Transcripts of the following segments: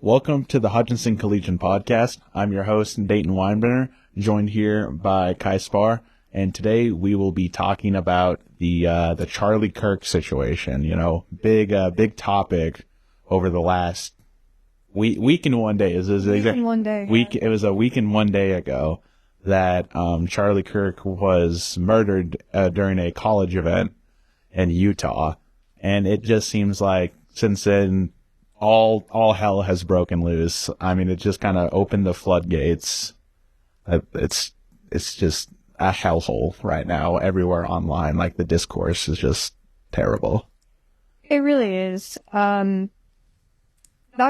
Welcome to the Hutchinson Collegian podcast. I'm your host, Daeton Winebrenner, joined here by Spahr, and today we will be talking about the Charlie Kirk situation. You know, big topic over the last week and one day. It was a week and one day ago that Charlie Kirk was murdered during a college event in Utah, and it just seems like since then all hell has broken loose. I mean, it just kind of opened the floodgates. It's just a hellhole right now everywhere online. Like, the discourse is just terrible. It really is. That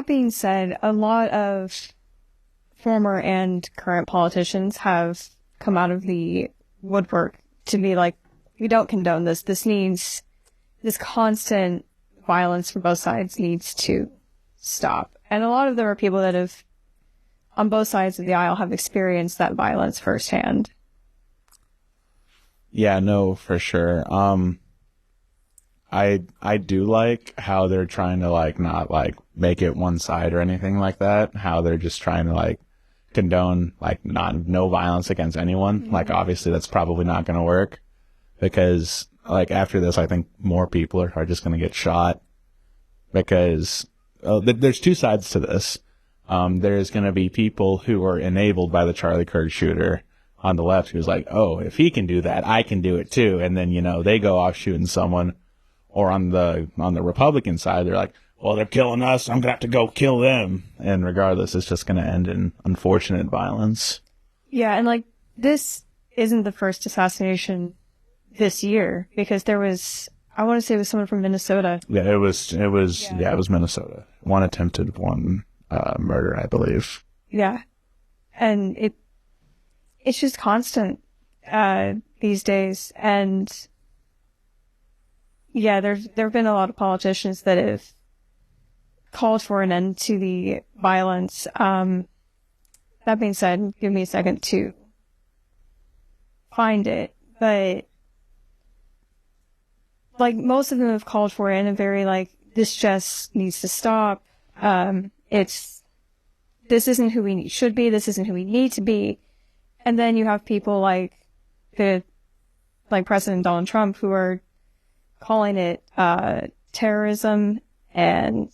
being said, a lot of former and current politicians have come out of the woodwork to be like, we don't condone this. This constant violence from both sides needs to stop. And a lot of them are people that have, on both sides of the aisle, have experienced that violence firsthand. Yeah, no, for sure. I do like how they're trying to not make it one side or anything like that. How they're just trying to condone no violence against anyone. Mm-hmm. Obviously that's probably not going to work, because after this, I think more people are just going to get shot, because there's two sides to this. There's going to be people who are enabled by the Charlie Kirk shooter on the left who's like, oh, if he can do that, I can do it too. And then, they go off shooting someone. Or on the Republican side, they're like, well, they're killing us, I'm going to have to go kill them. And regardless, it's just going to end in unfortunate violence. Yeah, and this isn't the first assassination this year, because there was, I want to say it was someone from Minnesota. Yeah, it was Minnesota. One attempted, one murder, I believe. Yeah. And it's just constant these days. And yeah, there have been a lot of politicians that have called for an end to the violence. That being said, give me a second to find it. But most of them have called for it in a very this just needs to stop. This isn't who we should be. This isn't who we need to be. And then you have people like President Donald Trump, who are calling it terrorism. And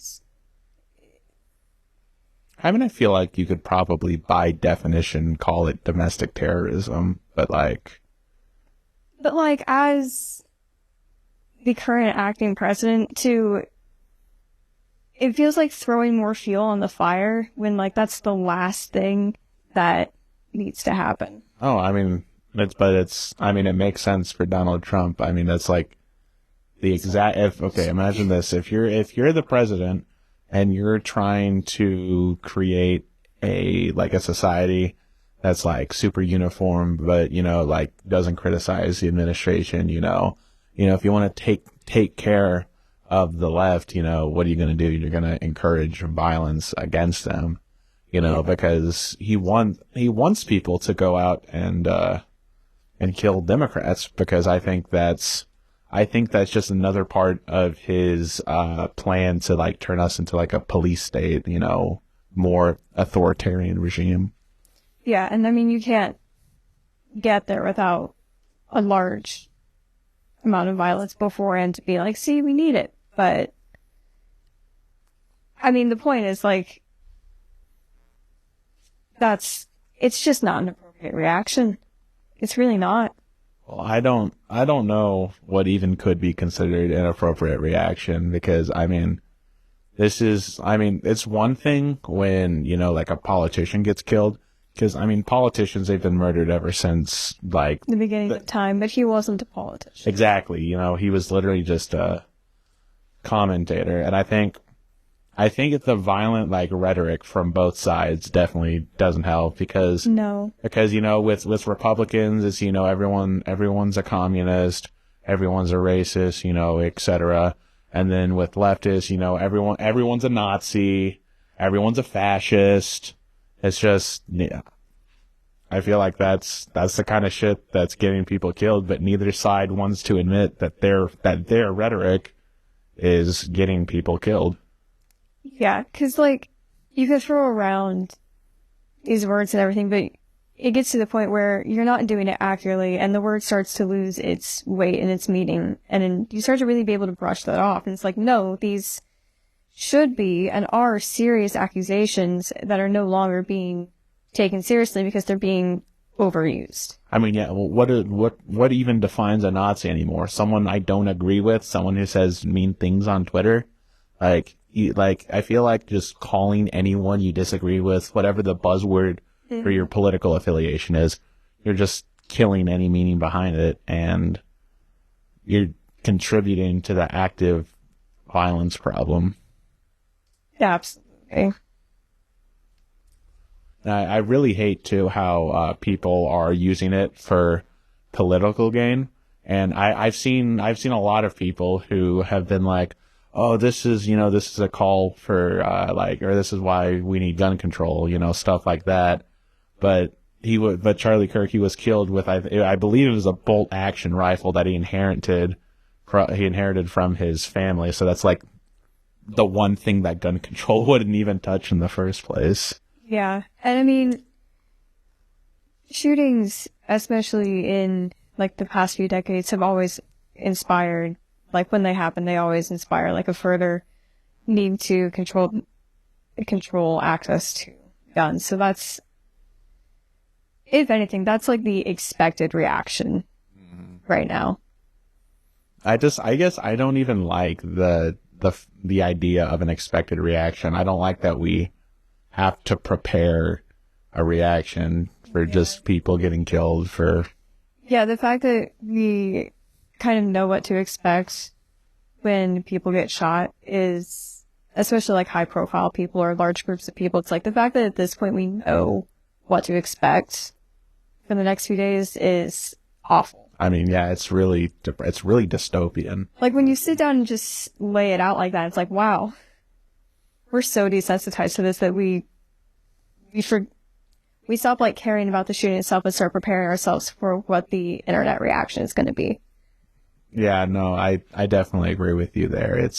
I mean, I feel like you could probably by definition call it domestic terrorism, but as the current acting president, too, it feels like throwing more fuel on the fire when that's the last thing that needs to happen. Oh, I mean, it makes sense for Donald Trump. I mean, that's the exact, imagine this. If you're the president and you're trying to create a society that's super uniform, but, doesn't criticize the administration, if you want to take care of the left, what are you going to do? You're going to encourage violence against them, because he wants people to go out and kill Democrats, because I think that's just another part of his plan to turn us into a police state, more authoritarian regime. Yeah, and I mean, you can't get there without a large amount of violence beforehand to be see, we need it. But I mean, the point is it's just not an appropriate reaction. It's really not. Well, I don't know what even could be considered an appropriate reaction, because it's one thing when, a politician gets killed, because, politicians, they've been murdered ever since, the beginning of time, but he wasn't a politician. Exactly. He was literally just a commentator. And I think the violent, rhetoric from both sides definitely doesn't help, because with Republicans, it's, everyone's a communist, everyone's a racist, etc. And then with leftists, everyone's a Nazi, everyone's a fascist. It's just, yeah. I feel like that's the kind of shit that's getting people killed, but neither side wants to admit that their rhetoric is getting people killed. Yeah, because you could throw around these words and everything, but it gets to the point where you're not doing it accurately, and the word starts to lose its weight and its meaning, and then you start to really be able to brush that off. And it's like, no, these should be and are serious accusations that are no longer being taken seriously because they're being overused. I mean, yeah, well, what even defines a Nazi anymore? Someone I don't agree with, someone who says mean things on Twitter? Like, I feel like just calling anyone you disagree with, whatever the buzzword for your political affiliation is, you're just killing any meaning behind it, and you're contributing to the active violence problem. Yeah, absolutely. I really hate, too, how people are using it for political gain. And I've seen a lot of people who have been like, oh, this is a call for, or this is why we need gun control, stuff like that. But Charlie Kirk, he was killed with, I believe it was a bolt action rifle that he inherited from his family. So that's like the one thing that gun control wouldn't even touch in the first place. Yeah. And I mean, shootings, especially in like the past few decades, have always inspired, like when they happen, they always inspire like a further need to control access to guns. So that's, if anything, that's like the expected reaction right now. I guess I don't even like the idea of an expected reaction. I don't like that we have to prepare a reaction for just people getting killed for. Yeah, the fact that we kind of know what to expect when people get shot is, especially like high profile people or large groups of people, it's like the fact that at this point we know what to expect for the next few days is awful. I mean, yeah, it's really dystopian. Like when you sit down and just lay it out like that, it's like, wow, we're so desensitized to this that we stop like caring about the shooting itself and start preparing ourselves for what the internet reaction is going to be. Yeah, no, I definitely agree with you there.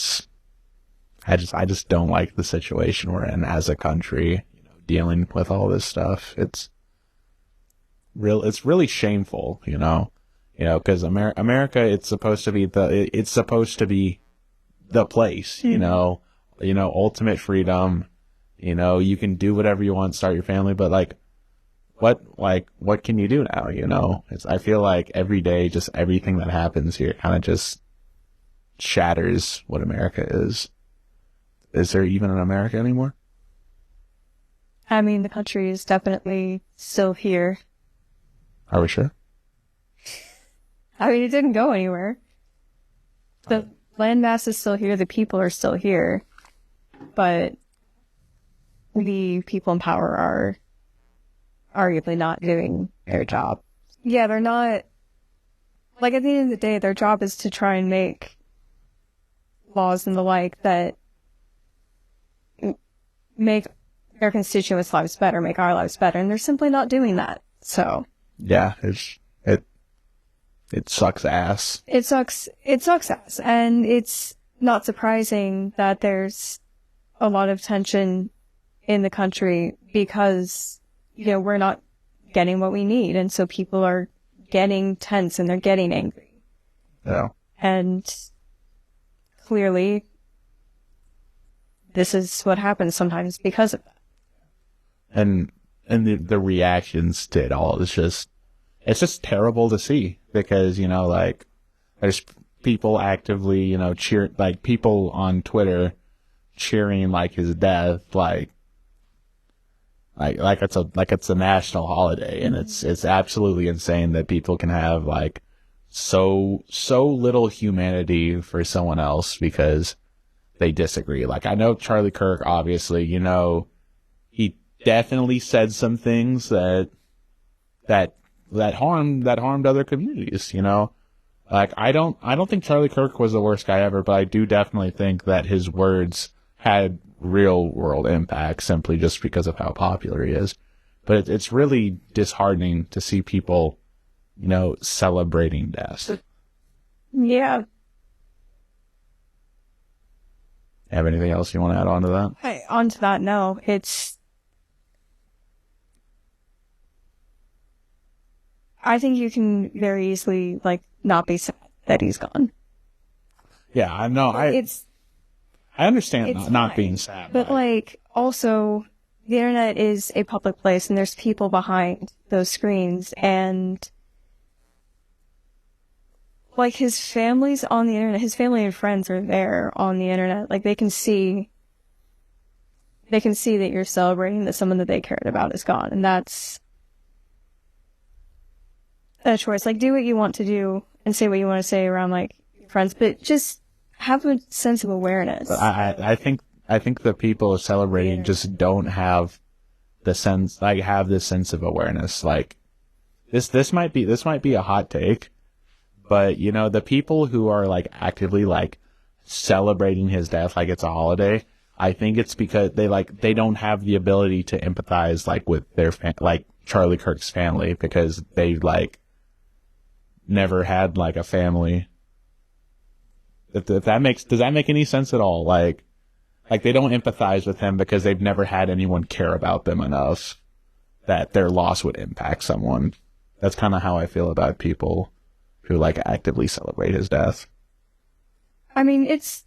I just don't like the situation we're in as a country, dealing with all this stuff. It's really shameful, because America, it's supposed to be the place, ultimate freedom, you can do whatever you want, start your family, but what can you do now, I feel like every day, just everything that happens here kind of just shatters what America is. Is there even an America anymore? I mean, the country is definitely still here. Are we sure? I mean, it didn't go anywhere. The landmass is still here, the people are still here, but the people in power are arguably not doing their job. Yeah, they're not, like at the end of the day, their job is to try and make laws and the like that make their constituents' lives better, make our lives better, and they're simply not doing that. So yeah, it sucks ass. It sucks ass, and it's not surprising that there's a lot of tension in the country because we're not getting what we need, and so people are getting tense and they're getting angry. Yeah, and clearly this is what happens sometimes because of that. And the reactions to it all is it's just terrible to see because, there's people actively, cheer, like people on Twitter cheering like his death, like it's a national holiday, and it's absolutely insane that people can have like so little humanity for someone else because they disagree. Like I know Charlie Kirk, obviously, he definitely said some things that harmed other communities, Like I don't think Charlie Kirk was the worst guy ever, but I do definitely think that his words had real world impact simply just because of how popular he is. But it's really disheartening to see people, celebrating death. Yeah. Have anything else you want to add on to that? Onto that, no. I think you can very easily, like, not be sad that he's gone. Yeah, I know. I understand not being sad. But, like, also, the internet is a public place, and there's people behind those screens, and, like, his family's on the internet. His family and friends are there on the internet. Like, they can see that you're celebrating that someone that they cared about is gone, and that's a choice. Like, do what you want to do and say what you want to say around, like, your friends, but just have a sense of awareness. But I think the people celebrating just don't have the sense, like, have this sense of awareness. Like, this might be a hot take, but, you know, the people who are, like, actively, like, celebrating his death like it's a holiday, I think it's because they don't have the ability to empathize, like, with their like Charlie Kirk's family, because they, like, never had, like, a family. If does that make any sense at all? Like they don't empathize with him because they've never had anyone care about them enough that their loss would impact someone. That's kind of how I feel about people who, like, actively celebrate his death. I mean, it's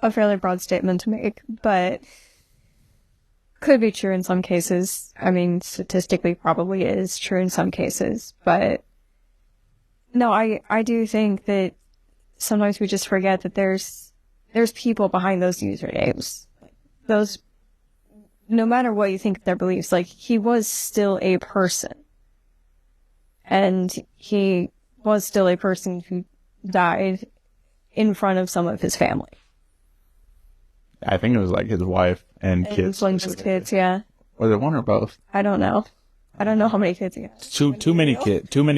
a fairly broad statement to make, but could be true in some cases. I mean, statistically probably is true in some cases, but no, I do think that sometimes we just forget that there's people behind those usernames. Those, no matter what you think of their beliefs, like, he was still a person. And he was still a person who died in front of some of his family. I think it was, like, his wife and kids. And his kids, yeah. Was it one or both? I don't know. I don't know how many kids he had. Too many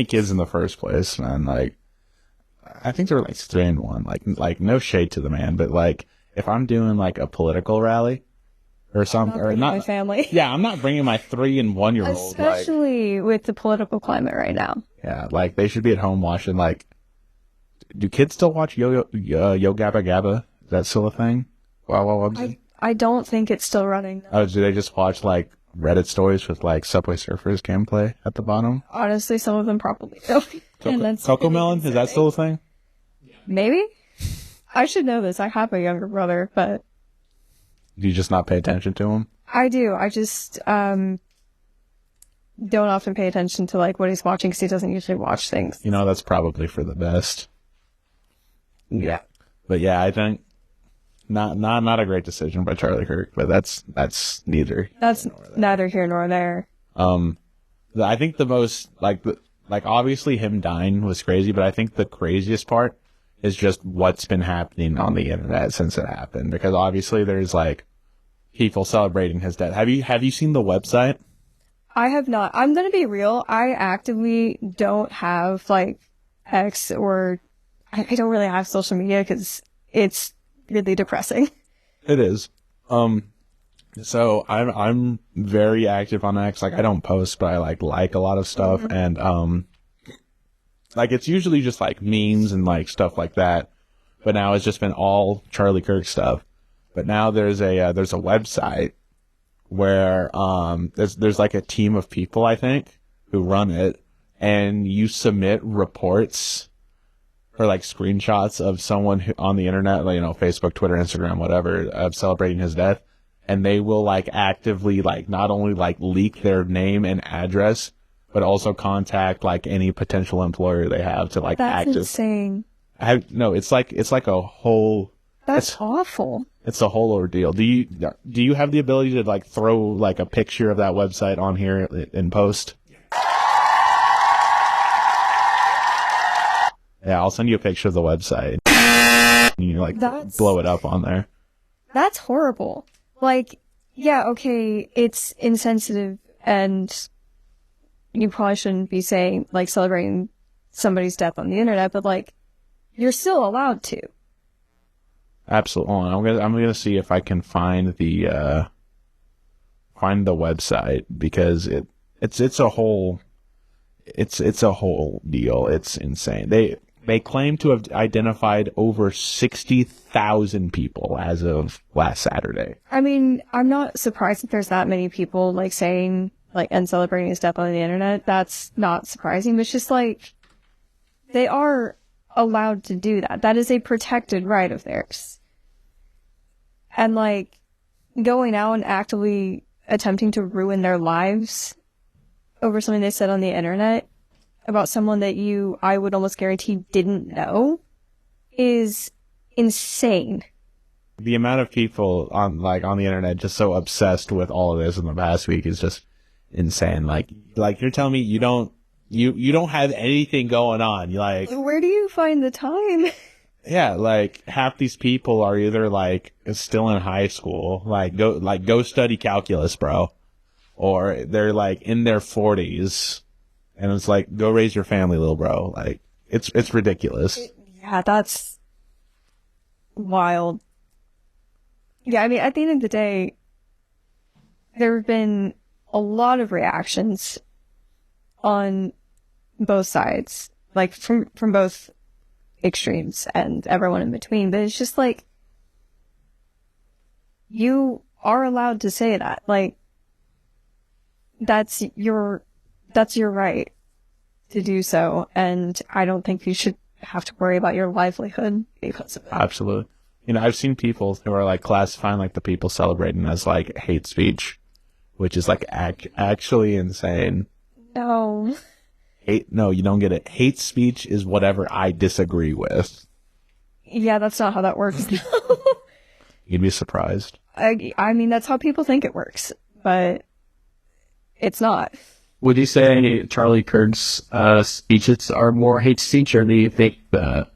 kids in the first place, man. Like, I think there were, like, 3 and 1. Like no shade to the man, but, like, if I'm doing, like, a political rally or something, or not, my family. Yeah, I'm not bringing my 3 and 1 year old. Especially with the political climate right now. Yeah, like, they should be at home watching, like, do kids still watch Yo Gabba Gabba? Is that still a thing? Wow. I don't think it's still running. Oh, do they just watch, like, Reddit stories with, like, Subway Surfers gameplay at the bottom? Honestly, some of them probably do. Coco Melon? Is that still a thing? Maybe? I should know this. I have a younger brother, but... Do you just not pay attention to him? I do. I just don't often pay attention to, like, what he's watching, because he doesn't usually watch things. You know, that's probably for the best. Yeah. But yeah, I think not a great decision by Charlie Kirk, but that's neither. That's neither here nor there. I think the most, like obviously him dying was crazy, but I think the craziest part is just what's been happening on the internet since it happened, because obviously there's, like, people celebrating his death. Have you seen the website? I have not. I'm gonna be real. I actively don't have, like, X, or I don't really have social media because it's really depressing. It is. So I'm very active on X. Like, I don't post, but I like a lot of stuff, mm-hmm. and like, it's usually just, like, memes and, like, stuff like that. But now it's just been all Charlie Kirk stuff. But now there's a website where there's like a team of people, I think, who run it, and you submit reports or, like, screenshots of someone who, on the internet, like, you know, Facebook, Twitter, Instagram, whatever, of celebrating his death, and they will, like, actively, like, not only, like, leak their name and address, but also contact, like, any potential employer they have to, like, That's insane. No, it's like a whole. That's awful. It's a whole ordeal. Do you have the ability to, like, throw, like, a picture of that website on here in post? Yeah, I'll send you a picture of the website. And you, like, blow it up on there. That's horrible. Like, yeah, okay, it's insensitive, and you probably shouldn't be saying, like, celebrating somebody's death on the internet, but, like, you're still allowed to. Absolutely. I'm gonna see if I can find the website, because it's a whole deal. It's insane. they claim to have identified over 60,000 people as of last Saturday. I mean, I'm not surprised that there's that many people, like, saying, like, and celebrating his death on the internet. That's not surprising, but it's just, like, they are allowed to do that. That is a protected right of theirs. And, like, going out and actively attempting to ruin their lives over something they said on the internet about someone that I would almost guarantee didn't know is insane. The amount of people on the internet just so obsessed with all of this in the past week is just insane. Like you're telling me you don't have anything going on. Like, where do you find the time? Yeah, like half these people are either like still in high school, go study calculus, bro, or they're like in their 40s. And it's like, go raise your family, little bro. Like, it's ridiculous. Yeah, that's wild. Yeah, I mean, at the end of the day, there have been a lot of reactions on both sides, like from both extremes and everyone in between. But it's just like, you are allowed to say that. Like, that's your right to do so, and I don't think you should have to worry about your livelihood because of it. Absolutely. You know, I've seen people who are like classifying like the people celebrating as like hate speech, which is like actually insane. No. No, you don't get it. Hate speech is whatever I disagree with. Yeah, that's not how that works. You'd be surprised. I mean, that's how people think it works, but it's not. Would you say Charlie Kirk's speeches are more hate speech, or do you think the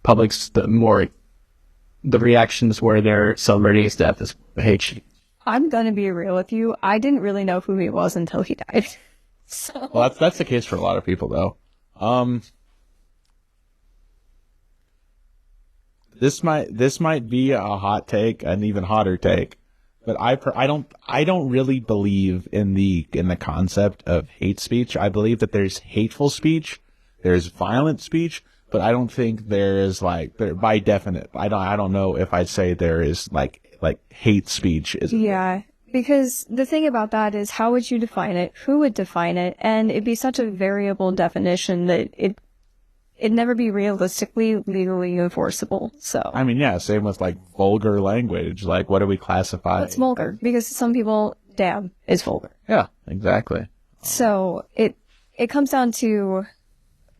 public's the reactions where they're celebrating his death is hate speech? I'm gonna be real with you. I didn't really know who he was until he died. So. Well, that's the case for a lot of people, though. This might be a hot take, an even hotter take. But I don't really believe in the concept of hate speech. I believe that there's hateful speech, there's violent speech, but I don't think there is by definite. I don't know if I'd say there is like hate speech. Yeah, because the thing about that is, how would you define it? Who would define it? And it'd be such a variable definition that it'd never be realistically legally enforceable. So I mean, yeah, same with like vulgar language. Like, what do we classify? It's vulgar because some people, damn, is vulgar. Yeah, exactly. So it comes down to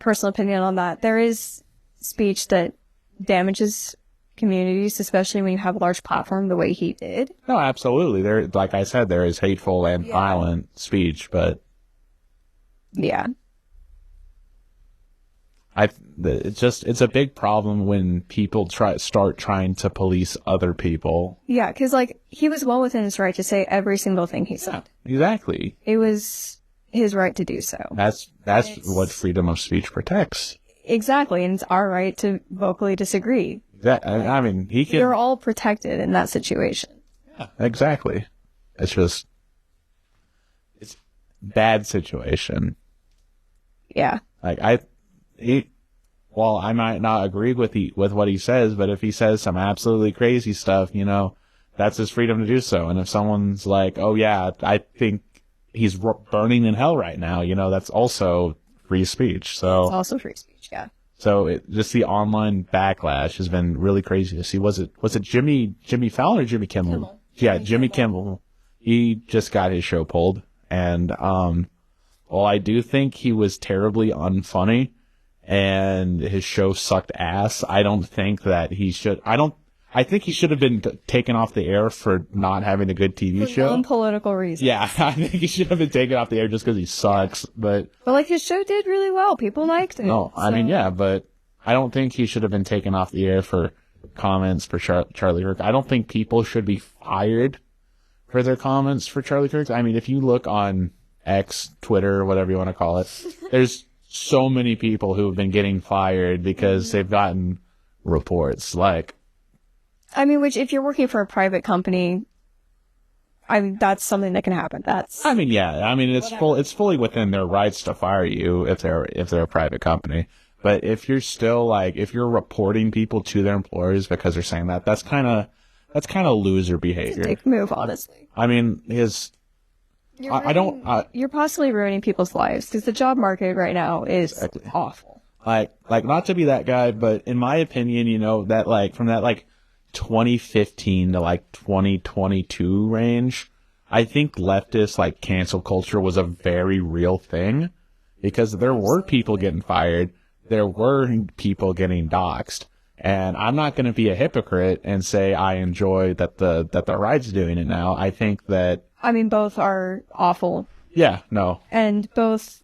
personal opinion on that. There is speech that damages communities, especially when you have a large platform the way he did. No, absolutely. There, like I said, there is hateful and violent speech, but yeah. It's a big problem when people start trying to police other people. Yeah, because like he was well within his right to say every single thing he said. Yeah, exactly. It was his right to do so. That's what freedom of speech protects. Exactly, and it's our right to vocally disagree. I mean, You're all protected in that situation. Yeah, exactly. It's bad situation. Yeah. Like I might not agree with what he says, but if he says some absolutely crazy stuff, you know, that's his freedom to do so. And if someone's like, oh yeah, I think he's burning in hell right now, you know, that's also free speech. So it's also free speech, yeah. So just the online backlash has been really crazy to see. Was it Jimmy Fallon or Jimmy Kimmel? Yeah, Jimmy Kimmel. He just got his show pulled, and while I do think he was terribly unfunny and his show sucked ass, I don't think that he should. I think he should have been taken off the air for not having a good TV show. For non-political reasons. Yeah, I think he should have been taken off the air just because he sucks. But like his show did really well. People liked it. No, I mean, yeah, but I don't think he should have been taken off the air for comments for Charlie Kirk. I don't think people should be fired for their comments for Charlie Kirk. I mean, if you look on X, Twitter, whatever you want to call it, there's so many people who have been getting fired because they've gotten reports. Like, I mean, which if you're working for a private company, I mean, that's something that can happen. That's, I mean, yeah. I mean, it's fully within their rights to fire you if they're a private company. But if you're still like, if you're reporting people to their employers because they're saying that, that's kind of loser behavior. dick move, honestly. I mean, You're possibly ruining people's lives because the job market right now is awful. like not to be that guy, but in my opinion, you know, that like from that like 2015 to like 2022 range, I think leftist like cancel culture was a very real thing because there were people getting fired. There were people getting doxxed. And I'm not going to be a hypocrite and say I enjoy that the right's doing it now. I think that... I mean, both are awful. Yeah, no. And both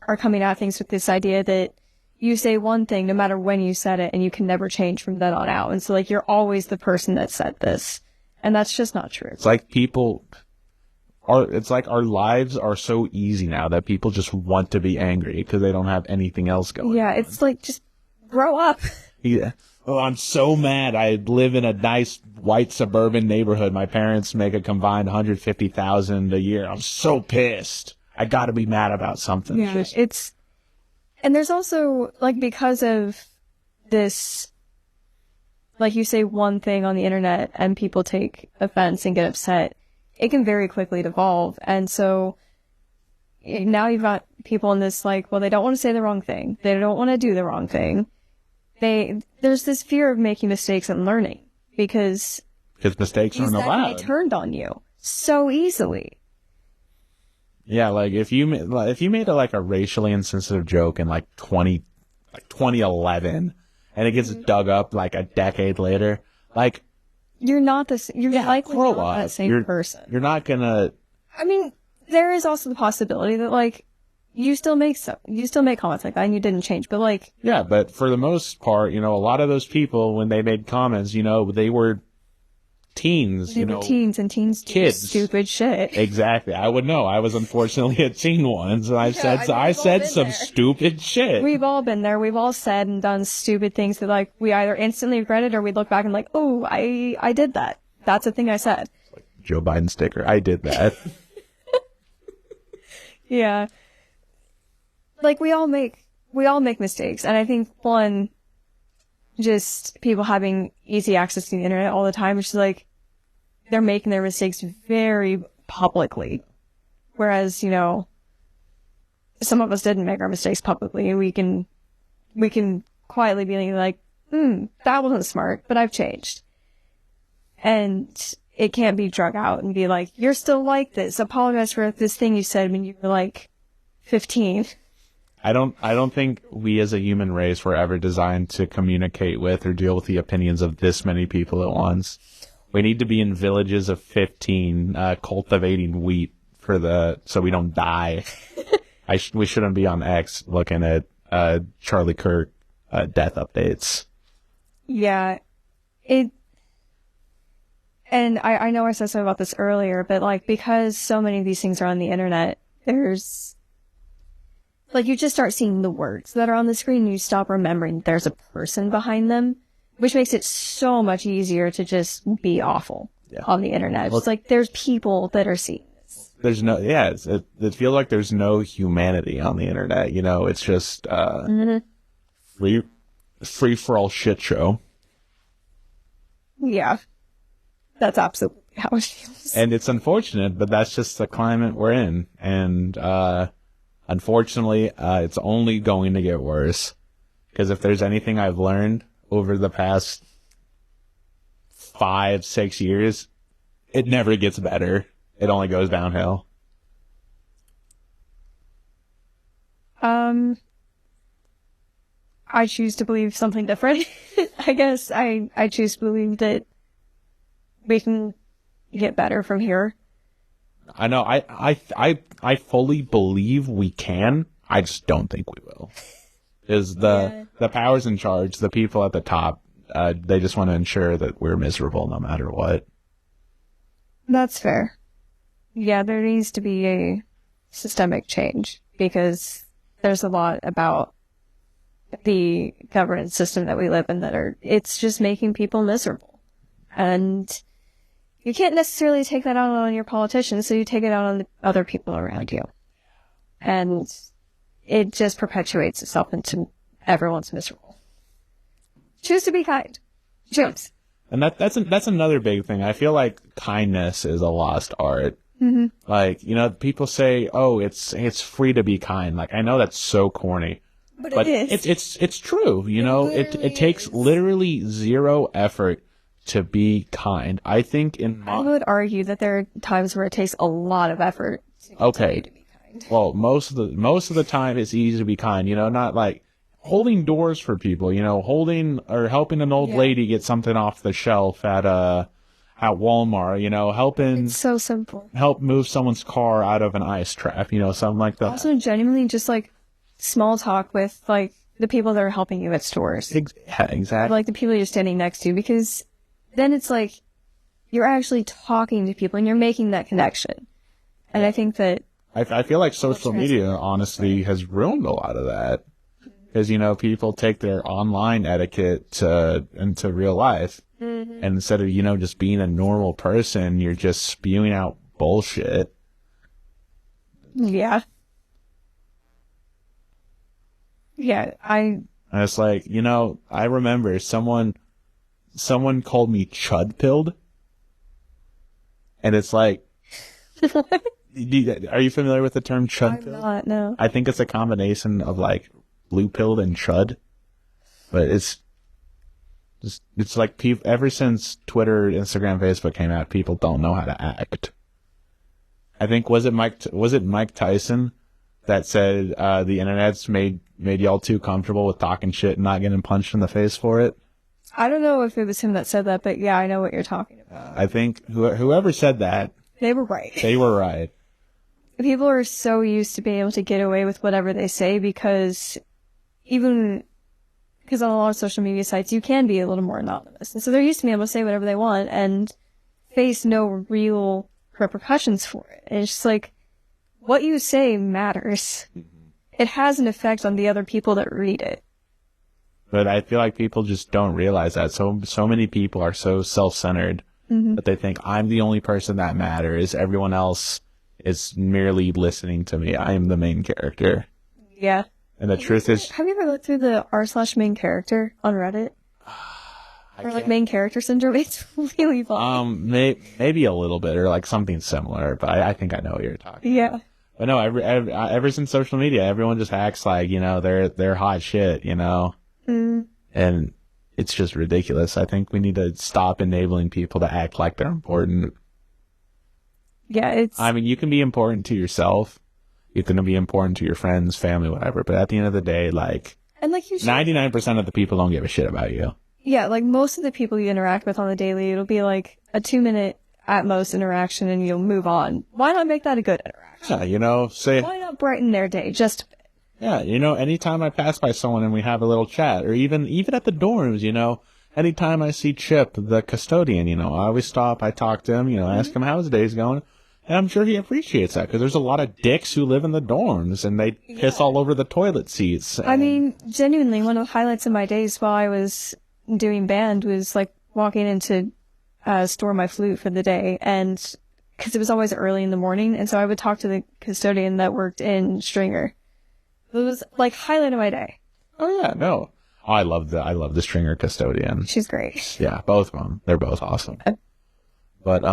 are coming at things with this idea that you say one thing no matter when you said it and you can never change from then on out. And so, like, you're always the person that said this. And that's just not true. It's like it's like our lives are so easy now that people just want to be angry because they don't have anything else going on. Yeah, it's like, just grow up. Yeah. Oh, I'm so mad. I live in a nice white suburban neighborhood. My parents make a combined $150,000 a year. I'm so pissed. I got to be mad about something. Yeah, and there's also, like, because of this, like, you say one thing on the internet and people take offense and get upset, it can very quickly devolve. And so now you've got people in this, like, well, they don't want to say the wrong thing. They don't want to do the wrong thing. There's this fear of making mistakes and learning because mistakes aren't allowed. They turned on you so easily. Yeah, like if you made a racially insensitive joke in like 2011 and it gets dug up like a decade later, like you're not this. You're likely grow not up. that same person. You're not gonna. I mean, there is also the possibility that like you still make comments like that and you didn't change, but like yeah, but for the most part, you know, a lot of those people when they made comments, you know, they were teens, teens and teens kids do stupid shit. Exactly. I would know. I was unfortunately a teen once, and I said some stupid shit. We've all been there. We've all said and done stupid things that like we either instantly regret it or we look back and like, oh, I did that. That's a thing I said. Like Joe Biden sticker. I did that. Yeah. Like we all make mistakes, and I think one, just people having easy access to the internet all the time, it's just like they're making their mistakes very publicly. Whereas, you know, some of us didn't make our mistakes publicly. We can quietly be like, that wasn't smart, but I've changed. And it can't be drug out and be like, you're still like this. Apologize for this thing you said when you were like 15. I don't think we as a human race were ever designed to communicate with or deal with the opinions of this many people at once. We need to be in villages of 15, cultivating wheat so we don't die. We shouldn't be on X looking at, Charlie Kirk, death updates. Yeah. And I know I said something about this earlier, but like, because so many of these things are on the internet, there's, like, you just start seeing the words that are on the screen and you stop remembering there's a person behind them, which makes it so much easier to just be awful on the internet. It's like there's people that are seeing this. There's no, it feels like there's no humanity on the internet. You know, it's just free for all shit show. Yeah, that's absolutely how it feels. And it's unfortunate, but that's just the climate we're in. And unfortunately, it's only going to get worse. Because if there's anything I've learned over the past 5-6 years, it never gets better. It only goes downhill. I choose to believe something different. I guess I choose to believe that we can get better from here. I know. I fully believe we can. I just don't think we will. Is the powers in charge, the people at the top, they just want to ensure that we're miserable no matter what. That's fair. Yeah, there needs to be a systemic change because there's a lot about the governance system that we live in it's just making people miserable. And you can't necessarily take that out on your politicians, so you take it out on the other people around you. And it just perpetuates itself into everyone's miserable. Choose to be kind. Choose. And that's another big thing. I feel like kindness is a lost art. Mm-hmm. Like, you know, people say, oh, it's free to be kind. Like, I know that's so corny. But it is. It's true. You know, it takes literally zero effort to be kind. I think I would argue that there are times where it takes a lot of effort to okay. to be kind. Well, most of the time it's easy to be kind, you know, not like holding doors for people, you know, holding or helping an old lady get something off the shelf at Walmart, you know, helping It's so simple. help move someone's car out of an ice trap, you know, something like that. Also, genuinely, just like small talk with like the people that are helping you at stores, Yeah, exactly. like the people you're standing next to, because then it's like you're actually talking to people and you're making that connection. And I think that I feel like social media, honestly, has ruined a lot of that. Because, you know, people take their online etiquette into real life. Mm-hmm. And instead of, you know, just being a normal person, you're just spewing out bullshit. Yeah. Yeah, And it's like, you know, I remember someone called me chud-pilled. And it's like, are you familiar with the term chud-pilled? I'm not, no. I think it's a combination of like blue-pilled and chud. But it's like people, ever since Twitter, Instagram, Facebook came out, people don't know how to act. I think, was it Mike Tyson that said, the internet's made y'all too comfortable with talking shit and not getting punched in the face for it? I don't know if it was him that said that, but yeah, I know what you're talking about. I think whoever said that, They were right. they were right. People are so used to being able to get away with whatever they say because on a lot of social media sites, you can be a little more anonymous. And so they're used to being able to say whatever they want and face no real repercussions for it. And it's just like, what you say matters. It has an effect on the other people that read it. But I feel like people just don't realize that. So many people are so self-centered that they think I'm the only person that matters. Everyone else is merely listening to me. I am the main character. Yeah. And the truth is, Have you ever looked through the r/main character on Reddit? Or like main character syndrome? It's really funny. maybe a little bit or like something similar, but I think I know what you're talking Yeah. about. But no, ever since social media, everyone just acts like, you know, they're hot shit, you know? And it's just ridiculous. I think we need to stop enabling people to act like they're important. Yeah, I mean, you can be important to yourself. You can be important to your friends, family, whatever. But at the end of the day, like, and like you should, 99% of the people don't give a shit about you. Yeah, like most of the people you interact with on the daily, it'll be like a 2-minute at most interaction and you'll move on. Why not make that a good interaction? Yeah, you know, Why not brighten their day just a bit? Yeah, you know, anytime I pass by someone and we have a little chat, or even at the dorms, you know, anytime I see Chip, the custodian, you know, I always stop, I talk to him, you know, ask him how his day's going. And I'm sure he appreciates that because there's a lot of dicks who live in the dorms and they piss all over the toilet seats. I mean, genuinely, one of the highlights of my days while I was doing band was like walking into store my flute for the day, and because it was always early in the morning, and so I would talk to the custodian that worked in Stringer. It was like highlight of my day. Oh yeah, no. Oh, I love the Stringer custodian. She's great. Yeah, both of them. They're both awesome. But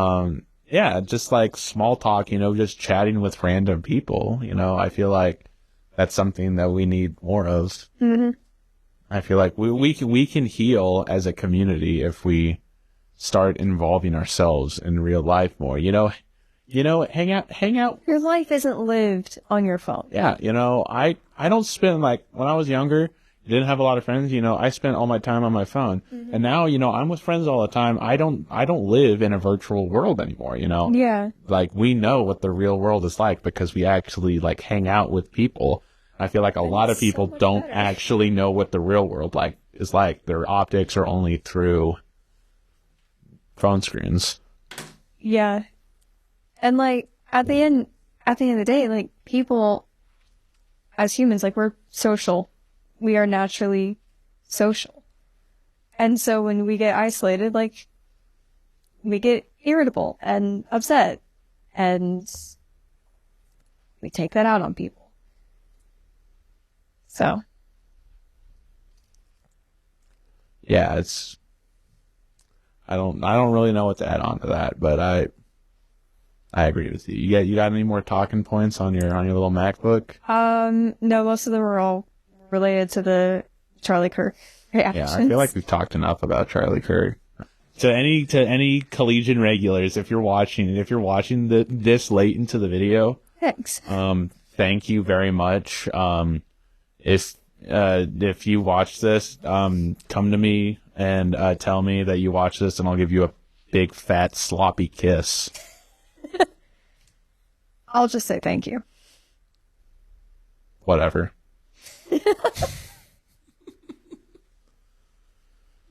yeah, just like small talk, you know, just chatting with random people, you know, I feel like that's something that we need more of. Mm-hmm. I feel like we can heal as a community if we start involving ourselves in real life more, you know, hang out. Your life isn't lived on your phone. Yeah. You know, I don't spend, like, when I was younger, didn't have a lot of friends, you know, I spent all my time on my phone. Mm-hmm. And now, you know, I'm with friends all the time. I don't live in a virtual world anymore, you know? Yeah. Like, we know what the real world is like because we actually, like, hang out with people. I feel like a lot of people don't actually know what the real world is like. Their optics are only through phone screens. Yeah. And like at the end of the day, like people as humans, like we're social. We are naturally social. And so when we get isolated, like we get irritable and upset, and we take that out on people. So. Yeah, I don't really know what to add on to that, but I agree with you. You got any more talking points on your little MacBook? No, most of them are all related to the Charlie Kirk reactions. Yeah, I feel like we've talked enough about Charlie Kirk. To any Collegian regulars, if you're watching this late into the video, Thanks. thank you very much. If you watch this, come to me and tell me that you watch this, and I'll give you a big fat sloppy kiss. I'll just say thank you. Whatever.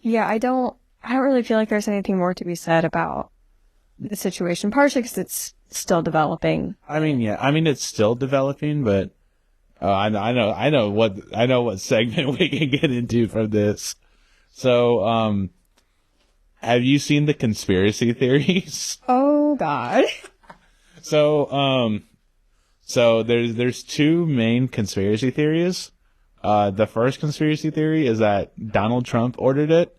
Yeah, I don't really feel like there's anything more to be said about the situation, partially because it's still developing. I mean, it's still developing, but I know what segment we can get into from this. So, have you seen the conspiracy theories? Oh God. So there's two main conspiracy theories. The first conspiracy theory is that Donald Trump ordered it,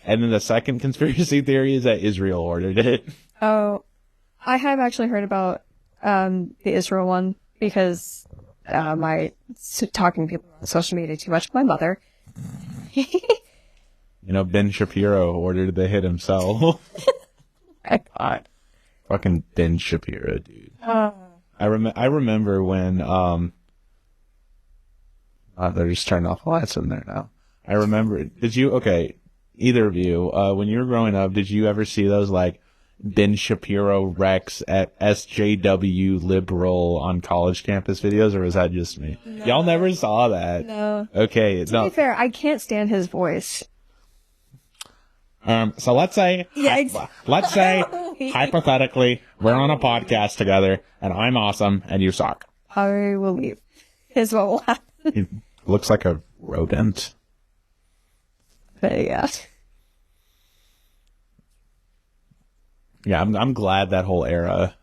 and then the second conspiracy theory is that Israel ordered it. Oh, I have actually heard about the Israel one because talking to people on social media too much. My mother. Ben Shapiro ordered the hit himself. God. Fucking Ben Shapiro, dude. I remember when they're just turning off the lights in there now. I remember. Either of you, when you were growing up, did you ever see those like Ben Shapiro Rex at SJW liberal on college campus videos, or was that just me? No. Y'all never saw that. No. Okay. To be fair, I can't stand his voice. So let's say, hypothetically, we're on a podcast together, and I'm awesome, and you suck. I will leave. Is what will happen. He looks like a rodent. But yeah. Yeah, I'm glad that whole era.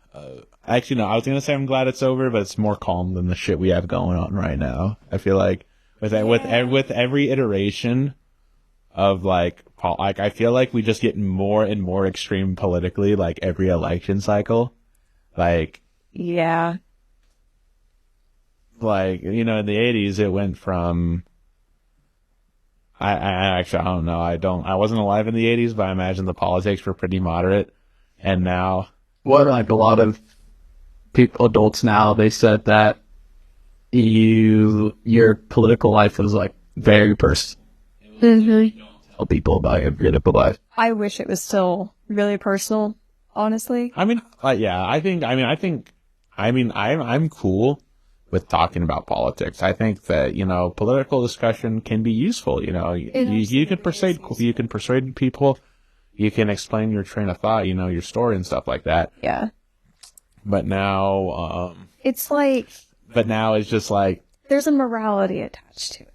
Actually, no, I was gonna say I'm glad it's over, but it's more calm than the shit we have going on right now. I feel like with every iteration of I feel like we just get more and more extreme politically, like every election cycle. Yeah. In the 80s, it went from. I don't know. I wasn't alive in the 80s, but I imagine the politics were pretty moderate. And now, a lot of people, adults now, they said that your political life was very personal. Mm-hmm. Tell people about your political life. I wish it was still really personal, honestly. I'm cool with talking about politics. I think that, political discussion can be useful. You can persuade people. You can explain your train of thought, your story and stuff like that. Yeah. But now, it's just like there's a morality attached to it.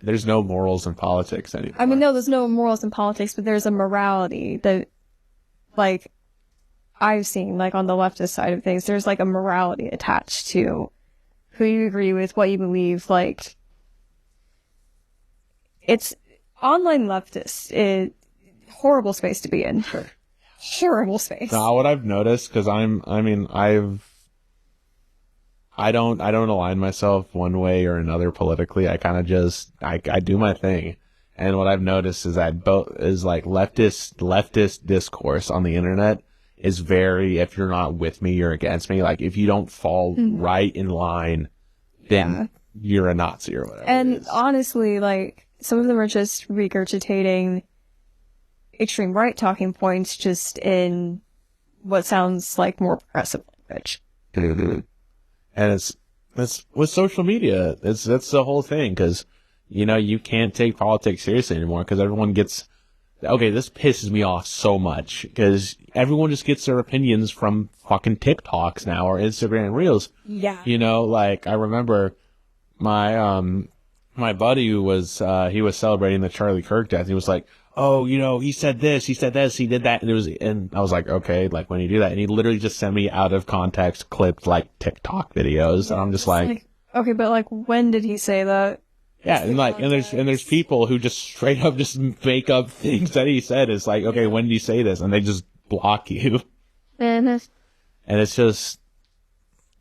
There's no morals in politics anymore. I mean, no, there's no morals in politics, but there's a morality that, I've seen, on the leftist side of things, there's a morality attached to who you agree with, what you believe. It's online leftist. Horrible space to be in. Horrible space. Now, what I've noticed, because I don't align myself one way or another politically. I kind of just, I do my thing. And what I've noticed is that leftist discourse on the internet is very, if you're not with me, you're against me. If you don't fall right in line, then you're a Nazi or whatever. And honestly, some of them are just regurgitating extreme right talking points just in what sounds like more progressive language. And it's with social media. That's the whole thing, because you can't take politics seriously anymore because everyone gets. Okay, this pisses me off so much because everyone just gets their opinions from fucking TikToks now or Instagram Reels. Yeah. I remember my buddy who was he was celebrating the Charlie Kirk death. He was like, oh, he said this, he did that, and I was like, okay, like when you do that, and he literally just sent me out of context clipped like TikTok videos, and I'm just like, okay, but like when did he say that? yeah, and like, and there's people who just straight up just make up things that he said. It's like, okay, when did you say this? And they just block you. And And it's just,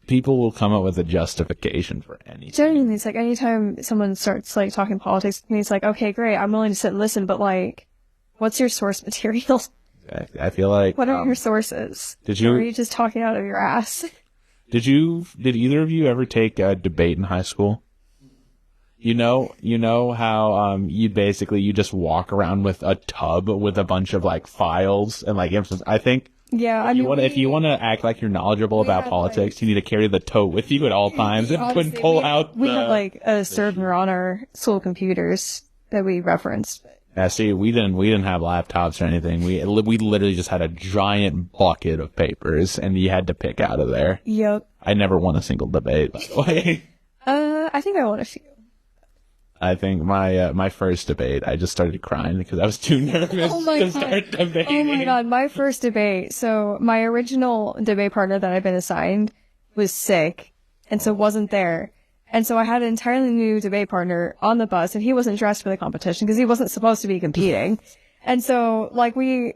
people will come up with a justification for anything. generally, it's like anytime someone starts like talking politics, it's like, okay, great, I'm willing to sit and listen, but like, what's your source material? I feel like, What are your sources? did Or are you, you just talking out of your ass? did either of you ever take a debate in high school? You know how you just walk around with a tub with a bunch of like files and like info. I think Yeah, if you want to act like you're knowledgeable about have, politics, you need to carry the tote with you at all times and honestly, pull out. we had like a server on our school computers that we referenced. Yeah, see, we didn't have laptops or anything. We literally just had a giant bucket of papers, and you had to pick out of there. Yep. I never won a single debate, by the way. I think I won a few. I think my first debate, I just started crying because I was too nervous to start debating. Oh my god, my first debate. So my original debate partner that I've been assigned was sick, and so wasn't there. And so I had an entirely new debate partner on the bus, and he wasn't dressed for the competition because he wasn't supposed to be competing. And so like we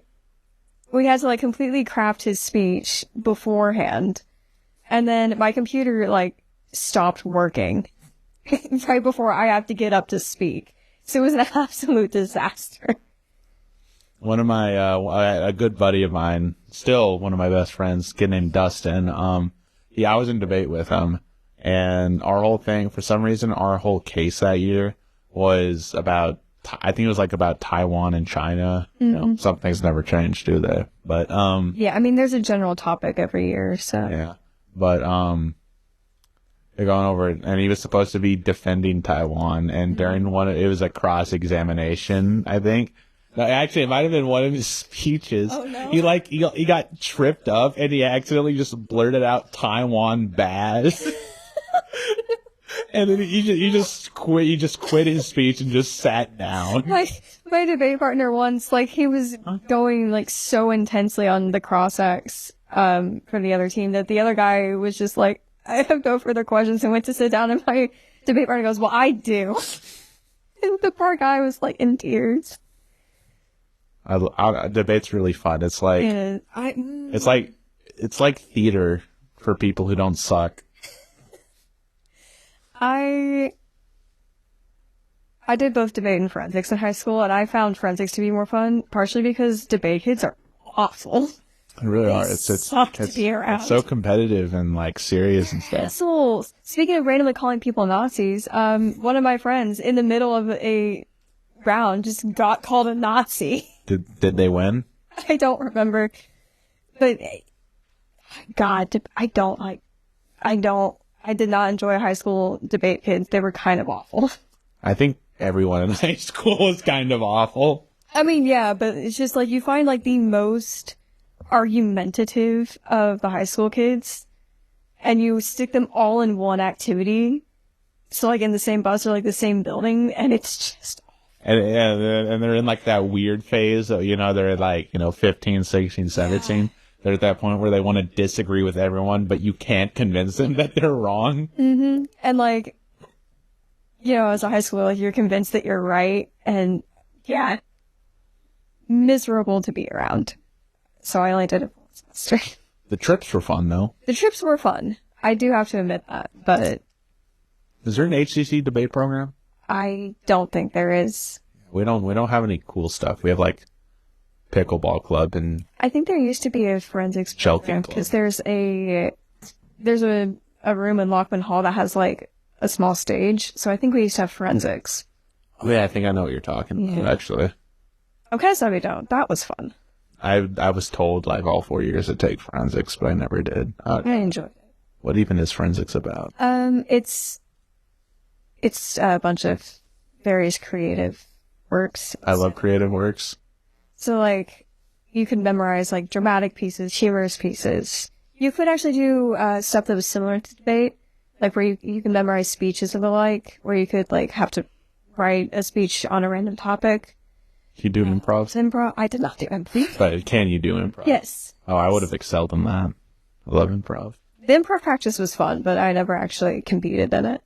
had to like completely craft his speech beforehand. And then my computer like stopped working right before I have to get up to speak. So it was an absolute disaster. One of my, a good buddy of mine, still one of my best friends, kid named Dustin, I was in debate with him, and our whole thing, for some reason, our whole case that year was about, I think it was like about Taiwan and China. Mm-hmm. Some things never change, do they? But, yeah, I mean, there's a general topic every year, so. yeah. But, they're going over it, and he was supposed to be defending Taiwan, and during it was a cross-examination, I think. No, actually, it might have been one of his speeches. Oh, no. He got tripped up, and he accidentally just blurted out Taiwan bad. And then he just quit his speech and just sat down. My debate partner once, like, he was going, like, so intensely on the cross-ex, for the other team that the other guy was just like, I have no further questions, and went to sit down, and my debate partner goes, well, I do. And the poor guy was, like, in tears. Debate's really fun. It's like, it's like theater for people who don't suck. I did both debate and forensics in high school, and I found forensics to be more fun, partially because debate kids are awful. They really are. It's to be around. It's so competitive and like serious and stuff. Assholes. Speaking of randomly calling people Nazis, one of my friends in the middle of a round just got called a Nazi. Did they win? I don't remember, but God, I did not enjoy high school debate kids. They were kind of awful. I think everyone in high school was kind of awful. I mean, yeah, but it's just like you find like the most argumentative of the high school kids, and you stick them all in one activity. So like in the same bus or like the same building, and it's just and they're in like that weird phase of, they're like 15, 16, 17. Yeah. They're at that point where they want to disagree with everyone, but you can't convince them that they're wrong. Mm-hmm. And like, as a high schooler, like you're convinced that you're right, and yeah, miserable to be around. So I only did it for one semester. The trips were fun, though. The trips were fun. I do have to admit that, but... Is there an HCC debate program? I don't think there is. We don't have any cool stuff. We have, like, pickleball club and... I think there used to be a forensics program, because there's a room in Lockman Hall that has, like, a small stage, so I think we used to have forensics. Oh, yeah, I think I know what you're talking about, actually. Okay, so we don't. That was fun. I was told like all 4 years to take forensics, but I never did. I enjoyed it. What even is forensics about? It's a bunch of various creative works. I love creative works. So like, you could memorize like dramatic pieces, humorous pieces. You could actually do stuff that was similar to debate, like where you can memorize speeches and the like, where you could like have to write a speech on a random topic. You do improv? Improv? I did not do improv. But can you do improv? Yes. Oh, I would have excelled in that. I love improv. The improv practice was fun, but I never actually competed in it.